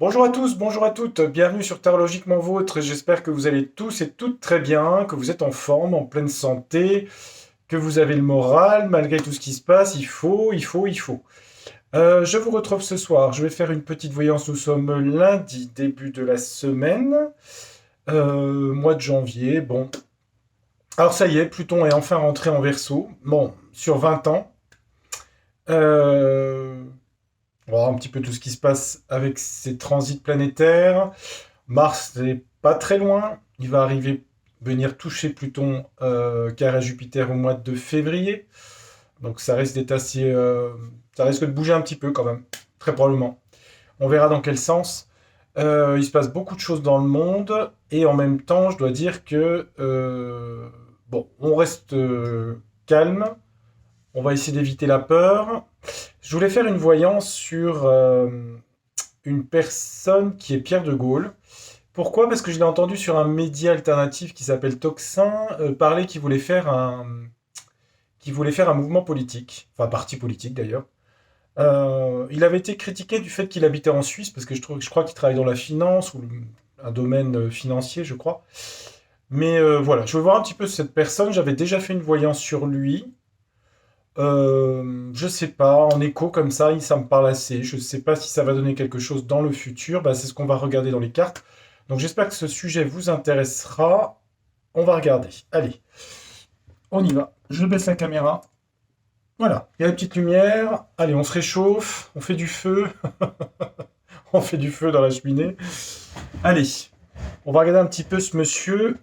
Bonjour à tous, bonjour à toutes, bienvenue sur Tarot Logiquement Vôtre. J'espère que vous allez tous et toutes très bien, que vous êtes en forme, en pleine santé, que vous avez le moral, malgré tout ce qui se passe, il faut. Je vous retrouve ce soir, je vais faire une petite voyance, nous sommes lundi, début de la semaine, mois de janvier, bon. Alors ça y est, Pluton est enfin rentré en Verseau, bon, sur 20 ans. Euh, on va voir un petit peu tout ce qui se passe avec ces transits planétaires. Mars n'est pas très loin. Il va arriver, venir toucher Pluton carré à Jupiter au mois de février. Donc ça risque d'être assez, ça risque de bouger un petit peu quand même, très probablement. On verra dans quel sens. Il se passe beaucoup de choses dans le monde et en même temps, je dois dire que bon, on reste calme. On va essayer d'éviter la peur. Je voulais faire une voyance sur une personne qui est Pierre de Gaulle. Pourquoi? Parce que je l'ai entendu sur un média alternatif qui s'appelle Toxin parler qu'il voulait faire un mouvement politique, enfin un parti politique d'ailleurs. Il avait été critiqué du fait qu'il habitait en Suisse, parce que je crois qu'il travaille dans la finance, ou un domaine financier, je crois. Mais voilà, je veux voir un petit peu cette personne. J'avais déjà fait une voyance sur lui. Je sais pas, en écho comme ça me parle assez. Je sais pas si ça va donner quelque chose dans le futur. Bah, c'est ce qu'on va regarder dans les cartes. Donc j'espère que ce sujet vous intéressera. On va regarder. Allez, on y va. Je baisse la caméra. Voilà, il y a la petite lumière. Allez, on se réchauffe, on fait du feu. On fait du feu dans la cheminée. Allez, on va regarder un petit peu ce monsieur.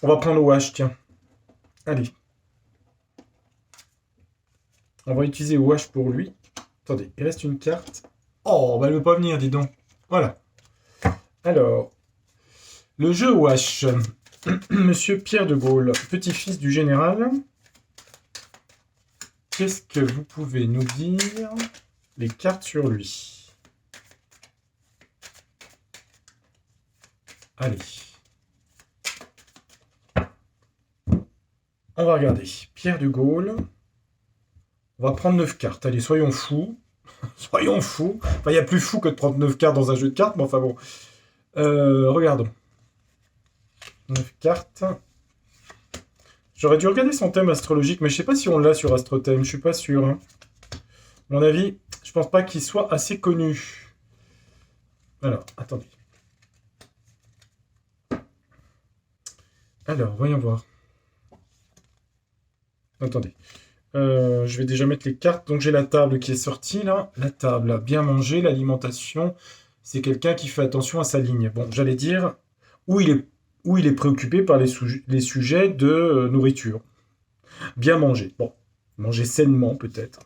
On va prendre OH, tiens. Allez, on va utiliser OH pour lui. Attendez, il reste une carte. Oh, bah elle veut pas venir, dis donc. Voilà. Alors, le jeu OH. Monsieur Pierre de Gaulle, petit-fils du général. Qu'est-ce que vous pouvez nous dire les cartes sur lui? Allez. On va regarder. Pierre de Gaulle. On va prendre 9 cartes. Allez, soyons fous. Soyons fous. Enfin, il y a plus fou que de prendre 9 cartes dans un jeu de cartes, mais enfin bon. Regardons. 9 cartes. J'aurais dû regarder son thème astrologique, mais je sais pas si on l'a sur AstroThème, je suis pas sûr. Hein. À mon avis, je pense pas qu'il soit assez connu. Alors, attendez. Alors, voyons voir. Attendez. Je vais déjà mettre les cartes. Donc j'ai la table qui est sortie là. La table, là, bien manger, l'alimentation. C'est quelqu'un qui fait attention à sa ligne. Bon, j'allais dire où il est préoccupé par les sujets de nourriture. Bien manger. Bon, manger sainement peut-être.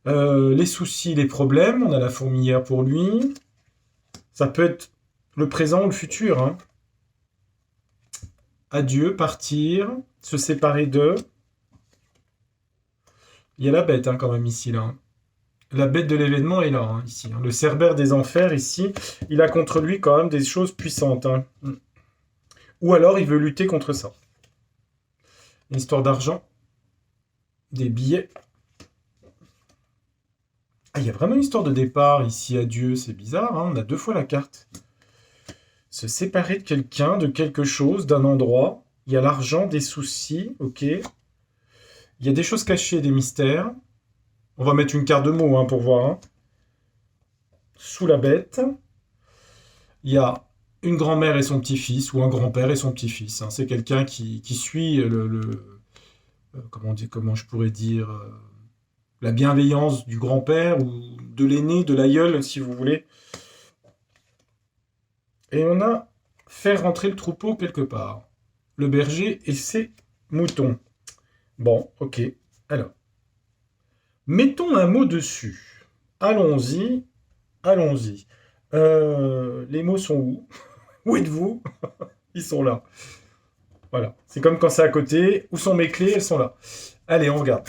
Les soucis, les problèmes. On a la fourmilière pour lui. Ça peut être le présent ou le futur. Hein. Adieu, partir, se séparer d'eux. Il y a la bête hein, quand même ici là. Hein. La bête de l'événement est là, hein, ici. Hein. Le cerbère des enfers, ici, il a contre lui quand même des choses puissantes. Hein. Ou alors, il veut lutter contre ça. Une histoire d'argent. Des billets. Ah, il y a vraiment une histoire de départ ici, adieu. C'est bizarre, hein. On a 2 fois la carte. Se séparer de quelqu'un, de quelque chose, d'un endroit. Il y a l'argent, des soucis, ok. Il y a des choses cachées, des mystères. On va mettre une carte de mots hein, pour voir. Hein. Sous la bête. Il y a une grand-mère et son petit-fils, ou un grand-père et son petit-fils. Hein. C'est quelqu'un qui suit comment je pourrais dire, la bienveillance du grand-père, ou de l'aîné, de l'aïeul, si vous voulez. Et on a fait rentrer le troupeau quelque part. Le berger et ses moutons. Bon, ok. Alors, mettons un mot dessus. Allons-y, allons-y. Les mots sont où? Où êtes-vous? Ils sont là. Voilà. C'est comme quand c'est à côté. Où sont mes clés? Elles sont là. Allez, on regarde.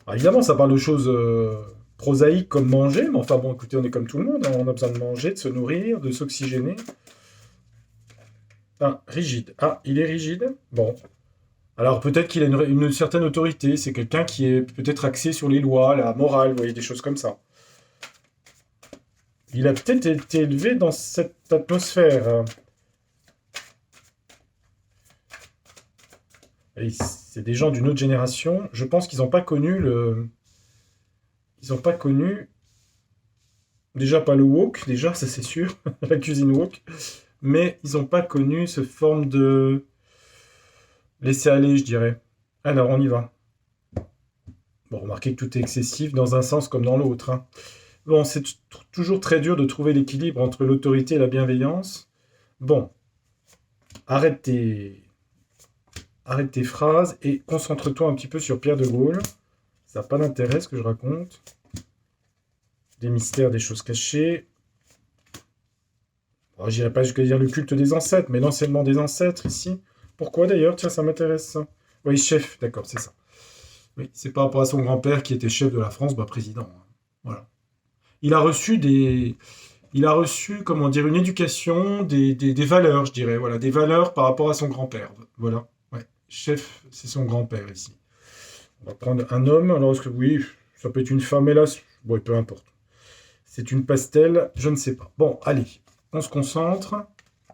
Alors, évidemment, ça parle de choses prosaïques comme manger, mais enfin bon, écoutez, on est comme tout le monde. Hein. On a besoin de manger, de se nourrir, de s'oxygéner. Ah, rigide. Ah, il est rigide? Bon. Alors peut-être qu'il a une certaine autorité, c'est quelqu'un qui est peut-être axé sur les lois, la morale, vous voyez, des choses comme ça. Il a peut-être été élevé dans cette atmosphère. Et c'est des gens d'une autre génération. Je pense qu'ils n'ont pas connu le. Ils n'ont pas connu. Déjà pas le wok, déjà, ça c'est sûr, la cuisine wok. Mais ils n'ont pas connu ce forme de laisser aller, je dirais. Alors on y va. Bon, remarquez que tout est excessif dans un sens comme dans l'autre, hein. Bon, c'est toujours très dur de trouver l'équilibre entre l'autorité et la bienveillance. Bon, arrête tes, arrête tes phrases et concentre-toi un petit peu sur Pierre de Gaulle. Ça n'a pas d'intérêt ce que je raconte. Des mystères, des choses cachées. Bon, j'irai pas jusqu'à dire le culte des ancêtres, mais l'enseignement des ancêtres ici. Pourquoi d'ailleurs? Tiens, ça m'intéresse ça. Oui, chef, d'accord, c'est ça. Oui, c'est par rapport à son grand-père qui était chef de la France, bah président, hein. Voilà. Il a reçu des, il a reçu, comment dire, une éducation, des valeurs, je dirais, voilà, des valeurs par rapport à son grand-père. Voilà, ouais. Chef, c'est son grand-père ici. On va prendre un homme, alors est-ce que oui, ça peut être une femme, hélas, bon, peu importe. C'est une pastel, je ne sais pas. Bon, allez, on se concentre.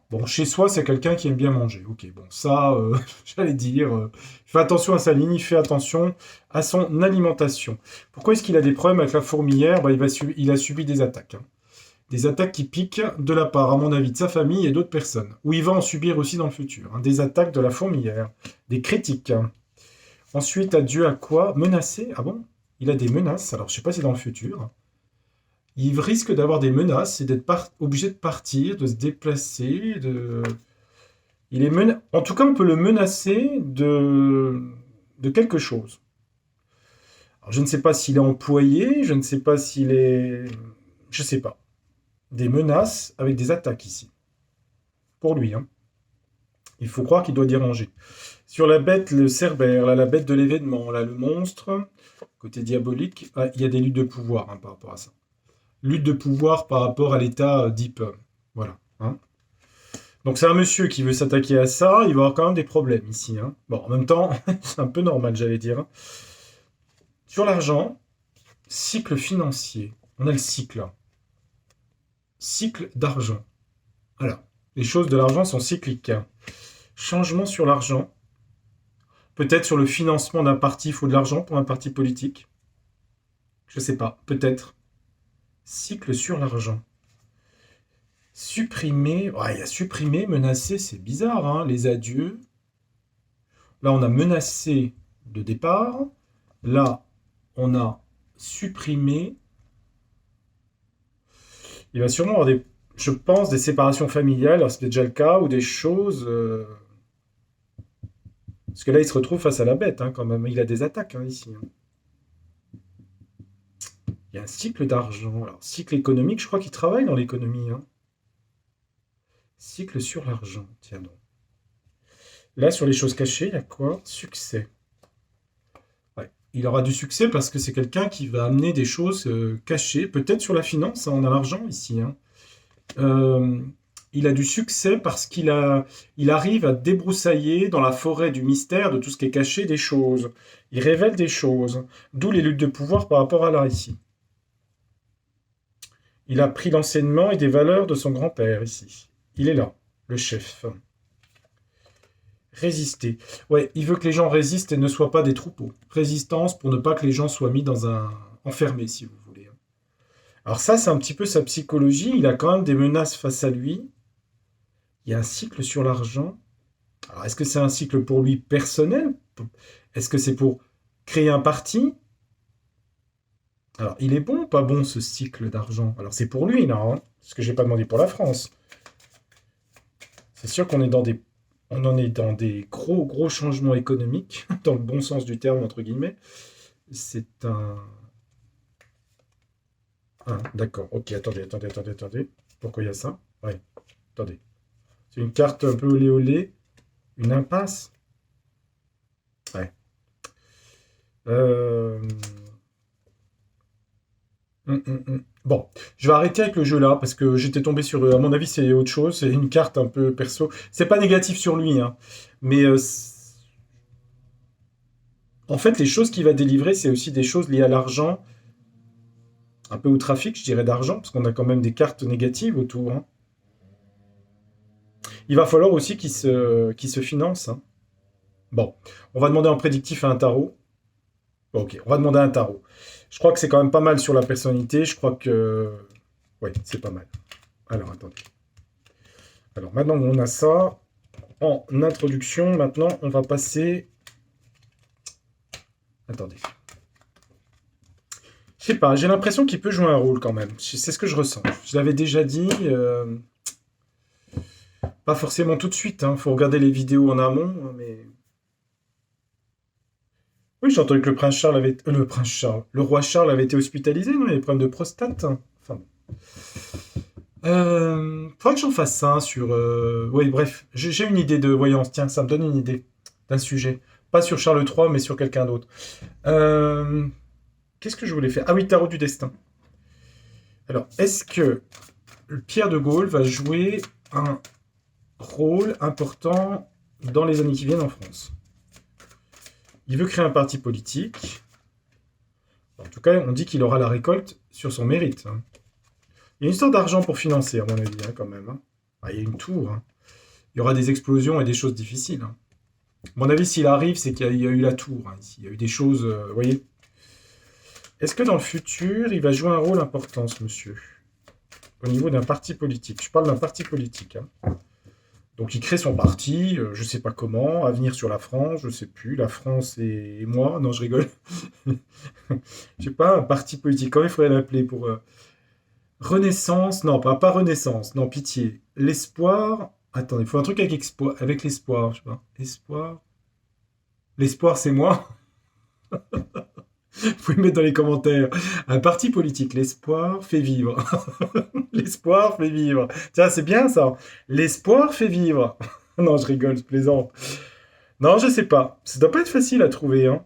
Bon, chez soi, c'est quelqu'un qui aime bien manger. Ok, bon, ça, j'allais dire, il fait attention à sa ligne, il fait attention à son alimentation. Pourquoi est-ce qu'il a des problèmes avec la fourmilière? Bah, il a subi des attaques, hein. Des attaques qui piquent de la part, à mon avis, de sa famille et d'autres personnes. Ou il va en subir aussi dans le futur, hein. Des attaques de la fourmilière, des critiques, hein. Ensuite, adieu à quoi? Menacé? Ah bon? Il a des menaces, alors je sais pas si dans le futur. Il risque d'avoir des menaces et d'être obligé de partir, de se déplacer, de... En tout cas, on peut le menacer de quelque chose. Alors, je ne sais pas s'il est employé, je ne sais pas s'il est... Je sais pas. Des menaces avec des attaques ici. Pour lui, hein. Il faut croire qu'il doit déranger. Sur la bête, le cerbère, là, la bête de l'événement, là, le monstre, côté diabolique, ah, il y a des luttes de pouvoir, hein, par rapport à ça. Lutte de pouvoir par rapport à l'état deep. Voilà, hein. Donc c'est un monsieur qui veut s'attaquer à ça, il va avoir quand même des problèmes ici, hein. Bon, en même temps, c'est un peu normal, j'allais dire, hein. Sur l'argent, cycle financier. On a le cycle, hein. Cycle d'argent. Voilà. Les choses de l'argent sont cycliques, hein. Changement sur l'argent. Peut-être sur le financement d'un parti, il faut de l'argent pour un parti politique. Je sais pas, peut-être. Cycle sur l'argent. Supprimer, ouais, il y a supprimer, menacer, c'est bizarre, hein, les adieux. Là, on a menacé de départ. Là, on a supprimé. Il va sûrement avoir des, je pense, des séparations familiales, alors c'était déjà le cas, ou des choses. Parce que là, il se retrouve face à la bête, hein, quand même. Il a des attaques, hein, ici, hein. Il y a un cycle d'argent. Alors, cycle économique, je crois qu'il travaille dans l'économie, hein. Cycle sur l'argent, tiens donc. Là, sur les choses cachées, il y a quoi? Succès. Ouais. Il aura du succès parce que c'est quelqu'un qui va amener des choses cachées. Peut-être sur la finance, hein, on a l'argent ici, hein. Euh, il a du succès parce il arrive à débroussailler dans la forêt du mystère de tout ce qui est caché des choses. Il révèle des choses. D'où les luttes de pouvoir par rapport à là ici. Il a pris l'enseignement et des valeurs de son grand-père ici. Il est là, le chef. Résister. Ouais, il veut que les gens résistent et ne soient pas des troupeaux. Résistance pour ne pas que les gens soient mis dans un... enfermés, si vous voulez. Alors ça, c'est un petit peu sa psychologie. Il a quand même des menaces face à lui. Il y a un cycle sur l'argent. Alors, est-ce que c'est un cycle pour lui personnel? Est-ce que c'est pour créer un parti? Alors, il est bon ou pas bon, ce cycle d'argent? Alors, c'est pour lui, là, hein, parce que je n'ai pas demandé pour la France. C'est sûr qu'on est dans des... On en est dans des gros, gros changements économiques, dans le bon sens du terme, entre guillemets. C'est un... Ah, d'accord. Ok, attendez. Pourquoi il y a ça? Ouais, attendez. C'est une carte un peu olé olé. Une impasse? Ouais. Euh, Bon, je vais arrêter avec le jeu là parce que j'étais tombé sur, à mon avis, c'est autre chose. C'est une carte un peu perso. C'est pas négatif sur lui, hein, mais En fait, les choses qu'il va délivrer, c'est aussi des choses liées à l'argent, un peu au trafic, je dirais, d'argent, parce qu'on a quand même des cartes négatives autour, hein. Il va falloir aussi qu'il se finance, hein. Bon, on va demander en prédictif à un tarot. Bon, ok, on va demander à un tarot. Je crois que c'est quand même pas mal sur la personnalité. Je crois que... Oui, c'est pas mal. Alors, attendez. Alors, maintenant on a ça, en introduction, maintenant, on va passer... Attendez. Je sais pas, j'ai l'impression qu'il peut jouer un rôle quand même. C'est ce que je ressens. Je l'avais déjà dit, pas forcément tout de suite, hein. Faut regarder les vidéos en amont, hein, mais... Oui, j'ai entendu que le prince Charles avait... le prince Charles... Le roi Charles avait été hospitalisé, non? Il avait des problèmes de prostate, hein. Enfin bon. Faudrait que j'en fasse ça sur... Oui, bref, j'ai une idée de voyance. Tiens, ça me donne une idée d'un sujet. Pas sur Charles III, mais sur quelqu'un d'autre. Euh, Qu'est-ce que je voulais faire? Ah oui, tarot du destin. Alors, est-ce que Pierre de Gaulle va jouer un rôle important dans les années qui viennent en France? Il veut créer un parti politique. En tout cas, on dit qu'il aura la récolte sur son mérite, hein. Il y a une histoire d'argent pour financer, à mon avis, hein, quand même, hein. Ah, il y a une tour, hein. Il y aura des explosions et des choses difficiles, hein. À mon avis, s'il arrive, c'est qu'il y a eu la tour, hein, ici. Il y a eu des choses, vous voyez. Est-ce que dans le futur, il va jouer un rôle important, ce monsieur? Au niveau d'un parti politique. Je parle d'un parti politique, hein. Donc il crée son parti, je ne sais pas comment, Avenir sur la France, je ne sais plus, la France et moi. Non, je rigole. Je sais pas, un parti politique. Comment il faudrait l'appeler pour... Renaissance? Non, pas Renaissance. Non, pitié. L'espoir... Attendez, il faut un truc avec l'espoir, je sais pas. Espoir... L'espoir, c'est moi. Vous pouvez me mettre dans les commentaires. Un parti politique, l'espoir fait vivre. L'espoir fait vivre. Tiens, c'est bien ça. L'espoir fait vivre. Non, je rigole, je plaisante. Non, je sais pas. Ça doit pas être facile à trouver, hein.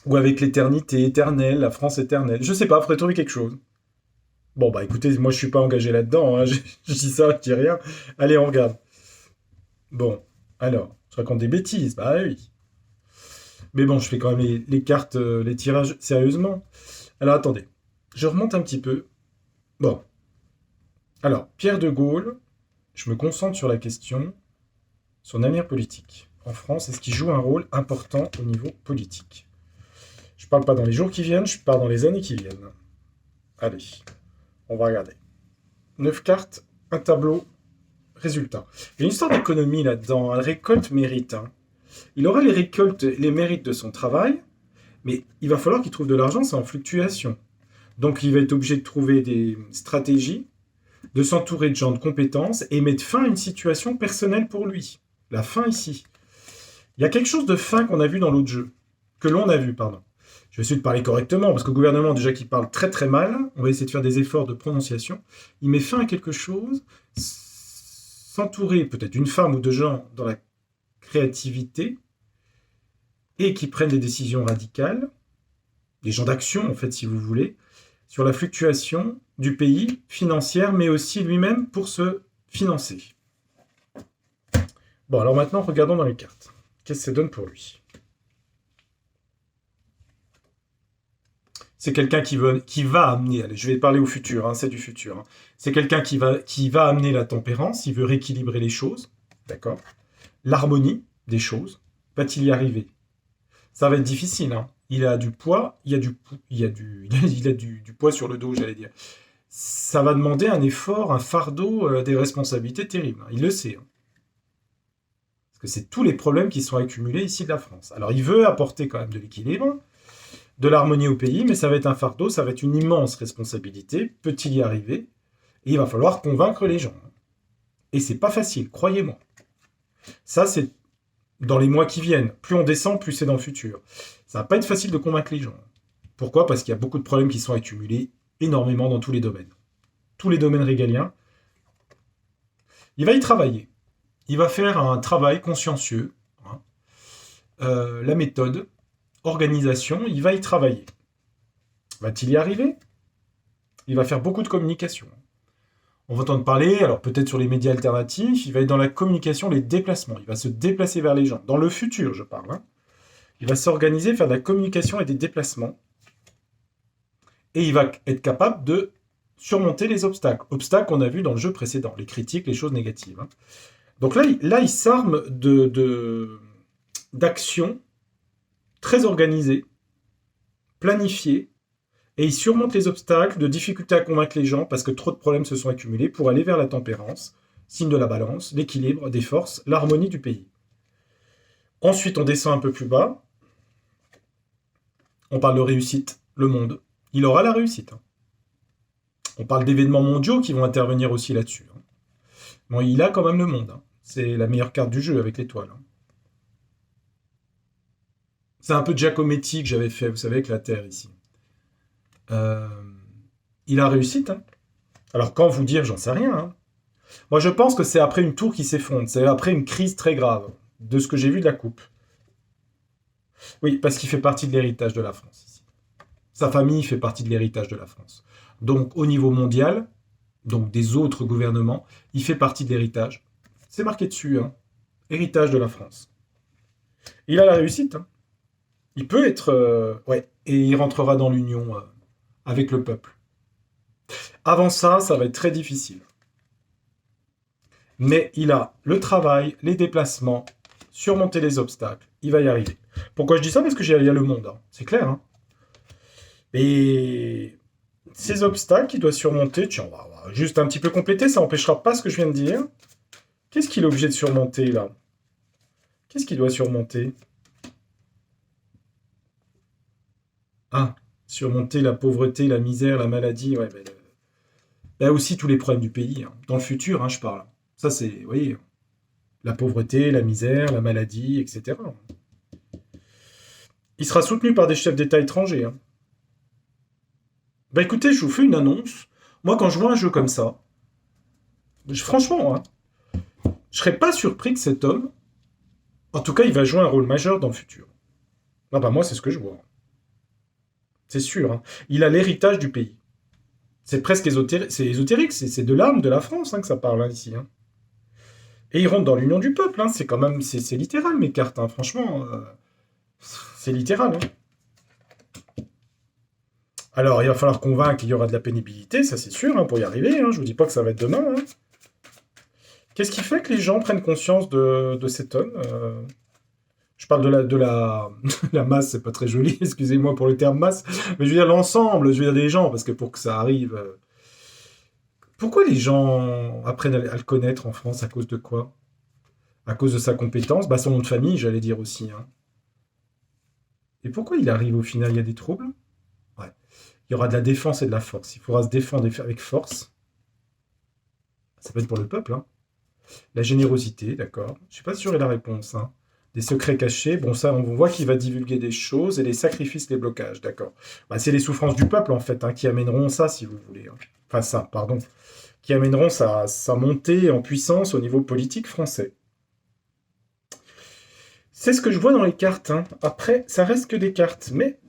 Ou avec l'éternité éternelle, la France éternelle. Je sais pas, faudrait trouver quelque chose. Bon, bah écoutez, moi je suis pas engagé là-dedans, hein. Je dis ça, je dis rien. Allez, on regarde. Bon, alors, je raconte des bêtises, bah oui. Mais bon, je fais quand même les cartes, les tirages sérieusement. Alors attendez, je remonte un petit peu. Bon, alors, Pierre de Gaulle, je me concentre sur la question, son avenir politique. En France, est-ce qu'il joue un rôle important au niveau politique? Je parle pas dans les jours qui viennent, je parle dans les années qui viennent. Allez, on va regarder. 9 cartes, un tableau, résultat. Il y a une histoire d'économie là-dedans, hein. Récolte mérite, hein. Il aura les récoltes, les mérites de son travail, mais il va falloir qu'il trouve de l'argent, c'est en fluctuation. Donc il va être obligé de trouver des stratégies, de s'entourer de gens de compétences et mettre fin à une situation personnelle pour lui. La fin ici. Il y a quelque chose de fin qu'on a vu dans l'autre jeu. Que l'on a vu, pardon. Je vais essayer de parler correctement, parce que le gouvernement, déjà qui parle très très mal, on va essayer de faire des efforts de prononciation. Il met fin à quelque chose, s'entourer peut-être d'une femme ou de gens dans la créativité, et qui prennent des décisions radicales, des gens d'action en fait si vous voulez, sur la fluctuation du pays financière, mais aussi lui-même pour se financer. Bon, alors maintenant, regardons dans les cartes. Qu'est-ce que ça donne pour lui? C'est quelqu'un qui va amener, allez, je vais parler au futur, hein, c'est du futur, hein. C'est quelqu'un qui va amener la tempérance, il veut rééquilibrer les choses, d'accord? L'harmonie des choses, va-t-il y arriver? Ça va être difficile, hein. Il a du poids, il a du poids sur le dos, j'allais dire. Ça va demander un effort, un fardeau, des responsabilités terribles, hein. Il le sait, hein. Parce que c'est tous les problèmes qui sont accumulés ici de la France. Alors il veut apporter quand même de l'équilibre, de l'harmonie au pays, mais ça va être un fardeau, ça va être une immense responsabilité. Peut-il y arriver? Et il va falloir convaincre les gens. Et c'est pas facile, croyez-moi. Ça, c'est dans les mois qui viennent. Plus on descend, plus c'est dans le futur. Ça va pas être facile de convaincre les gens. Pourquoi? Parce qu'il y a beaucoup de problèmes qui sont accumulés énormément dans tous les domaines. Tous les domaines régaliens. Il va y travailler. Il va faire un travail consciencieux, hein. La méthode, organisation, il va y travailler. Va-t-il y arriver? Il va faire beaucoup de communication. On va entendre parler, alors peut-être sur les médias alternatifs, il va être dans la communication, les déplacements. Il va se déplacer vers les gens. Dans le futur, je parle, hein. Il va s'organiser, faire de la communication et des déplacements. Et il va être capable de surmonter les obstacles. Obstacles qu'on a vus dans le jeu précédent, les critiques, les choses négatives. Hein. Donc là, il s'arme d'actions très organisées, planifiées, et il surmonte les obstacles, de difficultés à convaincre les gens, parce que trop de problèmes se sont accumulés, pour aller vers la tempérance, signe de la balance, l'équilibre des forces, l'harmonie du pays. Ensuite, on descend un peu plus bas, on parle de réussite, le monde. Il aura la réussite. Hein. On parle d'événements mondiaux qui vont intervenir aussi là-dessus. Hein. Bon, il a quand même le monde. Hein. C'est la meilleure carte du jeu avec l'étoile. Hein. C'est un peu Giacometti que j'avais fait, vous savez, avec la Terre ici. Euh, il a réussite. Hein. Alors, quand vous dire, j'en sais rien. Hein. Moi, je pense que c'est après une tour qui s'effondre. C'est après une crise très grave, de ce que j'ai vu de la coupe. Oui, parce qu'il fait partie de l'héritage de la France ici. Sa famille fait partie de l'héritage de la France. Donc, au niveau mondial, donc des autres gouvernements, il fait partie de l'héritage. C'est marqué dessus, hein. Héritage de la France. Il a la réussite. Hein. Il peut être... ouais, et il rentrera dans l'union avec le peuple. Avant ça, ça va être très difficile. Mais il a le travail, les déplacements, surmonter les obstacles. Il va y arriver. Pourquoi je dis ça? Parce que il y a le monde. Hein. C'est clair. Hein. Et ces obstacles qu'il doit surmonter, tiens, on va juste un petit peu compléter, ça n'empêchera pas ce que je viens de dire. Qu'est-ce qu'il est obligé de surmonter, là? Qu'est-ce qu'il doit surmonter? Ah, surmonter la pauvreté, la misère, la maladie, ouais, ben, là aussi tous les problèmes du pays. Hein. Dans le futur, hein, je parle. Ça, c'est, vous voyez, la pauvreté, la misère, la maladie, etc. Il sera soutenu par des chefs d'État étrangers. Hein. Bah écoutez, je vous fais une annonce. Moi, quand je vois un jeu comme ça, franchement, hein, je serais pas surpris que cet homme, en tout cas, il va jouer un rôle majeur dans le futur. Ah bah moi, c'est ce que je vois. C'est sûr. Hein. Il a l'héritage du pays. C'est presque ésotérique, c'est de l'âme de la France hein, que ça parle hein, ici. Hein. Et il rentre dans l'union du peuple. Hein. C'est quand même, c'est littéral mes cartes. Hein. Franchement, c'est littéral. Hein. Alors, il va falloir convaincre qu'il y aura de la pénibilité, ça c'est sûr, hein, pour y arriver. Hein. Je vous dis pas que ça va être demain. Hein. Qu'est-ce qui fait que les gens prennent conscience de cet homme Je parle la masse, c'est pas très joli, excusez-moi pour le terme masse, mais je veux dire l'ensemble, je veux dire des gens, parce que pour que ça arrive... Pourquoi les gens apprennent à le connaître en France? À cause de quoi? À cause de sa compétence? Bah son nom de famille, j'allais dire aussi. Hein. Et pourquoi il arrive au final? Il y a des troubles? Ouais. Il y aura de la défense et de la force. Il faudra se défendre avec force. Ça peut être pour le peuple. Hein. La générosité, d'accord. Je suis pas sûr de la réponse. Hein. Des secrets cachés, bon ça on voit qu'il va divulguer des choses, et les sacrifices, les blocages, d'accord. Bah, c'est les souffrances du peuple en fait, hein, qui amèneront ça si vous voulez. Hein. Enfin ça, pardon. Qui amèneront sa montée en puissance au niveau politique français. C'est ce que je vois dans les cartes. Hein. Après, ça reste que des cartes, mais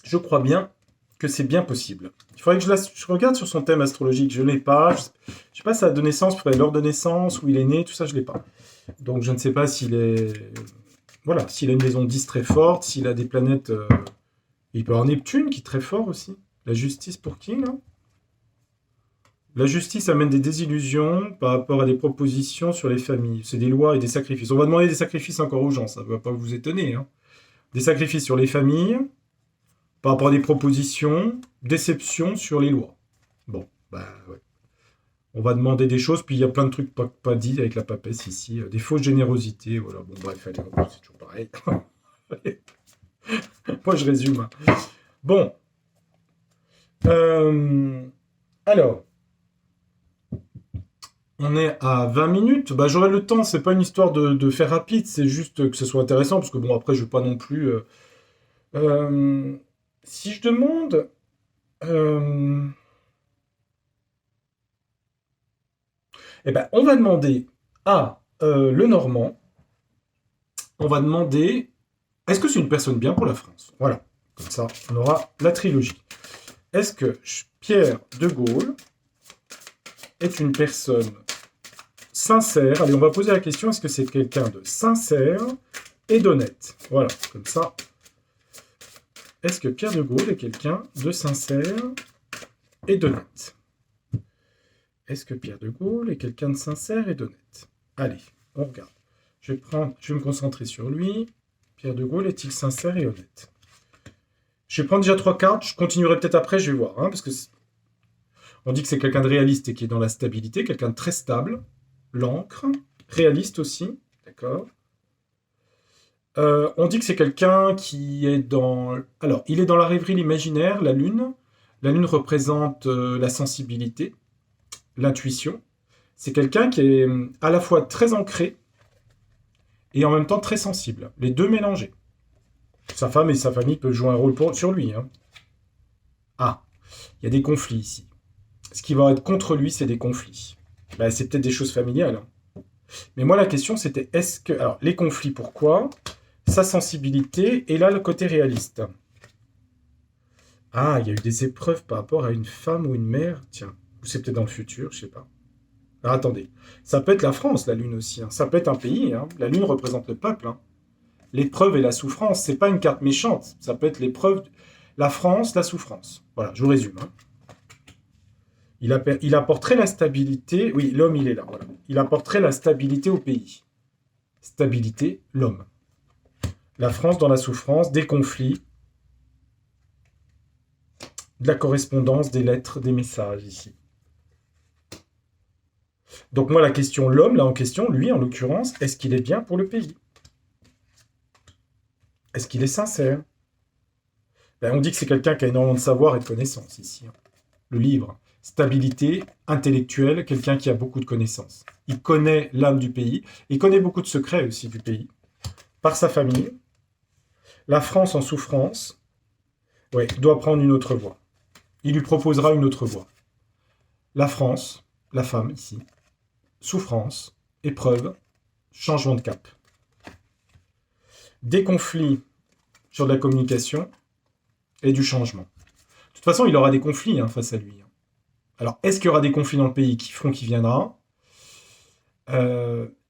je crois bien que c'est bien possible. Il faudrait que je regarde sur son thème astrologique, je ne l'ai pas. Je ne sais pas sa date de naissance, l'heure de naissance, où il est né, tout ça je ne l'ai pas. Donc je ne sais pas s'il est... Voilà, s'il a une maison 10 très forte, s'il a des planètes... Il peut avoir Neptune qui est très fort aussi. La justice pour qui, là? La justice amène des désillusions par rapport à des propositions sur les familles. C'est des lois et des sacrifices. On va demander des sacrifices encore aux gens, ça ne va pas vous étonner. Hein. Des sacrifices sur les familles, par rapport à des propositions, déception sur les lois. Bon, bah ouais. On va demander des choses, puis il y a plein de trucs pas dits avec la papesse ici. Des fausses générosités, voilà. Bon, bref, allez, c'est toujours pareil. Moi, je résume. Bon. Alors. On est à 20 minutes. Bah, j'aurai le temps, c'est pas une histoire de faire rapide, c'est juste que ce soit intéressant, parce que bon, après, je ne veux pas non plus... si je demande... eh ben, on va demander à le Normand, on va demander, est-ce que c'est une personne bien pour la France? Voilà, comme ça, on aura la trilogie. Est-ce que Pierre de Gaulle est une personne sincère? Allez, on va poser la question, est-ce que c'est quelqu'un de sincère, et d'honnête. Voilà, comme ça. Est-ce que Pierre de Gaulle est quelqu'un de sincère et d'honnête? Est-ce que Pierre de Gaulle est quelqu'un de sincère et d'honnête? Allez, on regarde. Je vais me concentrer sur lui. Pierre de Gaulle est-il sincère et honnête? Je vais prendre déjà 3 cartes. Je continuerai peut-être après, je vais voir. Parce que on dit que c'est quelqu'un de réaliste et qui est dans la stabilité. Quelqu'un de très stable. L'encre. Réaliste aussi. D'accord. On dit que c'est quelqu'un qui est dans... Alors, il est dans la rêverie, l'imaginaire, la lune. La lune représente la sensibilité, l'intuition. C'est quelqu'un qui est à la fois très ancré et en même temps très sensible. Les deux mélangés. Sa femme et sa famille peuvent jouer un rôle sur lui. Ah, il y a des conflits ici. Ce qui va être contre lui, c'est des conflits. Ben, c'est peut-être des choses familiales. Mais moi, la question, c'était est-ce que... Alors, les conflits, pourquoi? Sa sensibilité et là, le côté réaliste. Ah, il y a eu des épreuves par rapport à une femme ou une mère. Tiens, ou c'est peut-être dans le futur, je sais pas. Alors, attendez. Ça peut être la France, la Lune aussi. Ça peut être un pays. La Lune représente le peuple. L'épreuve et la souffrance, c'est pas une carte méchante. Ça peut être l'épreuve, la France, la souffrance. Voilà, je vous résume. Il apporterait la stabilité. Oui, l'homme, il est là. Voilà. Il apporterait la stabilité au pays. Stabilité, l'homme. La France dans la souffrance, des conflits, de la correspondance, des lettres, des messages ici. Donc moi, la question, l'homme, là en question, lui en l'occurrence, est-ce qu'il est bien pour le pays? Est-ce qu'il est sincère? Ben, on dit que c'est quelqu'un qui a énormément de savoir et de connaissances ici. Le livre, stabilité intellectuelle, quelqu'un qui a beaucoup de connaissances. Il connaît l'âme du pays, il connaît beaucoup de secrets aussi du pays, par sa famille. La France en souffrance, ouais, doit prendre une autre voie. Il lui proposera une autre voie. La France, la femme ici, souffrance, épreuve, changement de cap. Des conflits sur de la communication et du changement. De toute façon, il aura des conflits face à lui. Alors, est-ce qu'il y aura des conflits dans le pays qui feront qu'il viendra?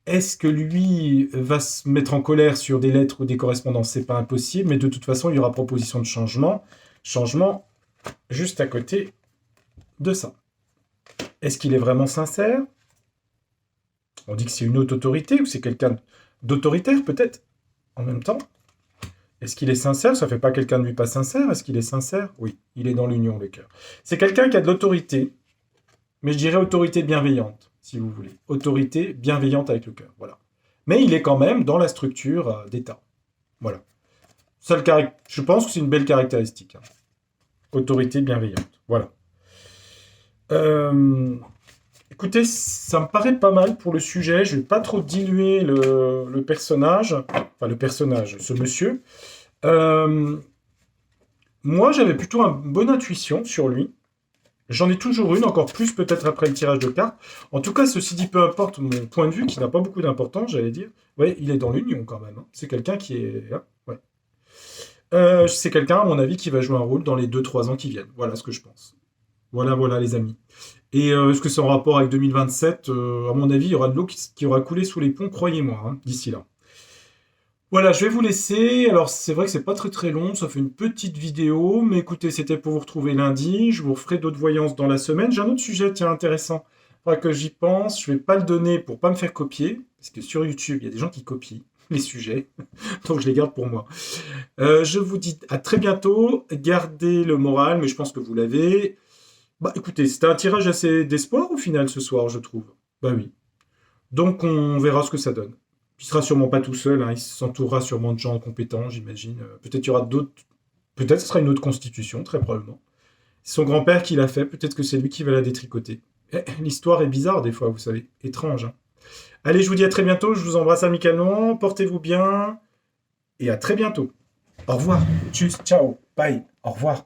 Est-ce que lui va se mettre en colère sur des lettres ou des correspondances? C'est pas impossible, mais de toute façon, il y aura proposition de changement. Changement juste à côté de ça. Est-ce qu'il est vraiment sincère? On dit que c'est une haute autorité ou c'est quelqu'un d'autoritaire peut-être en même temps. Est-ce qu'il est sincère? Ça ne fait pas quelqu'un de lui pas sincère. Est-ce qu'il est sincère? Oui, il est dans l'union, le cœur. C'est quelqu'un qui a de l'autorité, mais je dirais autorité bienveillante, si vous voulez. Autorité bienveillante avec le cœur, voilà. Mais il est quand même dans la structure d'État. Voilà. Je pense que c'est une belle caractéristique. Autorité bienveillante, voilà. Écoutez, ça me paraît pas mal pour le sujet. Je ne vais pas trop diluer le personnage. Enfin, le personnage, ce monsieur. Moi, j'avais plutôt une bonne intuition sur lui. J'en ai toujours une, encore plus peut-être après le tirage de cartes. En tout cas, ceci dit, peu importe mon point de vue, qui n'a pas beaucoup d'importance, j'allais dire. Oui, il est dans l'union quand même. C'est quelqu'un qui est... ouais. C'est quelqu'un, à mon avis, qui va jouer un rôle dans les 2-3 ans qui viennent. Voilà ce que je pense. Voilà, les amis. Et est-ce que c'est en rapport avec 2027? À mon avis, il y aura de l'eau qui aura coulé sous les ponts, croyez-moi, d'ici là. Voilà, je vais vous laisser. Alors, c'est vrai que c'est pas très très long, ça fait une petite vidéo, mais écoutez, c'était pour vous retrouver lundi. Je vous referai d'autres voyances dans la semaine. J'ai un autre sujet, tiens, intéressant. Faudra que j'y pense. Je vais pas le donner pour pas me faire copier, parce que sur YouTube, il y a des gens qui copient les sujets, donc je les garde pour moi. Je vous dis à très bientôt. Gardez le moral, mais je pense que vous l'avez. Bah écoutez, c'était un tirage assez d'espoir au final ce soir, je trouve. Bah oui. Donc on verra ce que ça donne. Il sera sûrement pas tout seul, il s'entourera sûrement de gens compétents, j'imagine. Peut-être il y aura d'autres. Peut-être ce sera une autre constitution, très probablement. C'est son grand-père qui l'a fait, peut-être que c'est lui qui va la détricoter. L'histoire est bizarre des fois, vous savez, étrange. Allez, je vous dis à très bientôt, je vous embrasse amicalement, portez-vous bien, et à très bientôt. Au revoir, tchuss, ciao, bye, au revoir.